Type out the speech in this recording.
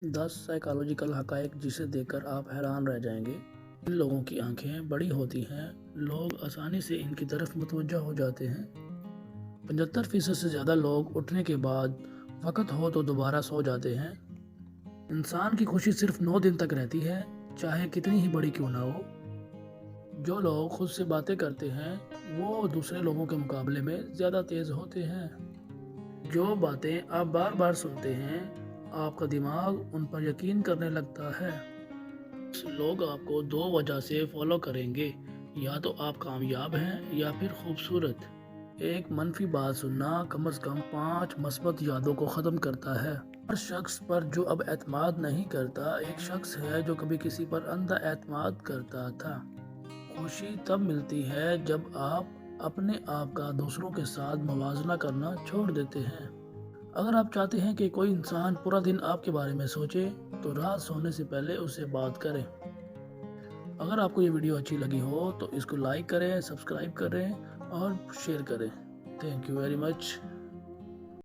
10 psychological हक़ाइक़ जिसे देखकर आप हैरान रह जाएंगे। इन लोगों की आंखें बड़ी होती हैं, लोग आसानी से इनकी तरफ मुतवज्जा हो जाते हैं। 75% से ज़्यादा लोग उठने के बाद वक़्त हो तो दोबारा सो जाते हैं। इंसान की खुशी सिर्फ 9 दिन तक रहती है, चाहे कितनी ही बड़ी क्यों ना हो। जो लोग खुद से बातें करते हैं वो दूसरे लोगों के मुकाबले में ज़्यादा तेज़ होते हैं। जो बातें आप बार बार सुनते हैं आपका दिमाग उन पर यकीन करने लगता है। लोग आपको 2 वजह से फॉलो करेंगे, या तो आप कामयाब हैं या फिर खूबसूरत। एक मनफी बात सुनना कम से कम 5 मस्बत यादों को ख़त्म करता है। हर शख्स पर जो अब एतमाद नहीं करता, एक शख्स है जो कभी किसी पर अंधा एतमाद करता था। खुशी तब मिलती है जब आप अपने आप का दूसरों के साथ मुवाजना करना छोड़ देते हैं। अगर आप चाहते हैं कि कोई इंसान पूरा दिन आपके बारे में सोचे, तो रात सोने से पहले उससे बात करें। अगर आपको ये वीडियो अच्छी लगी हो तो इसको लाइक करें, सब्सक्राइब करें और शेयर करें। Thank you very much.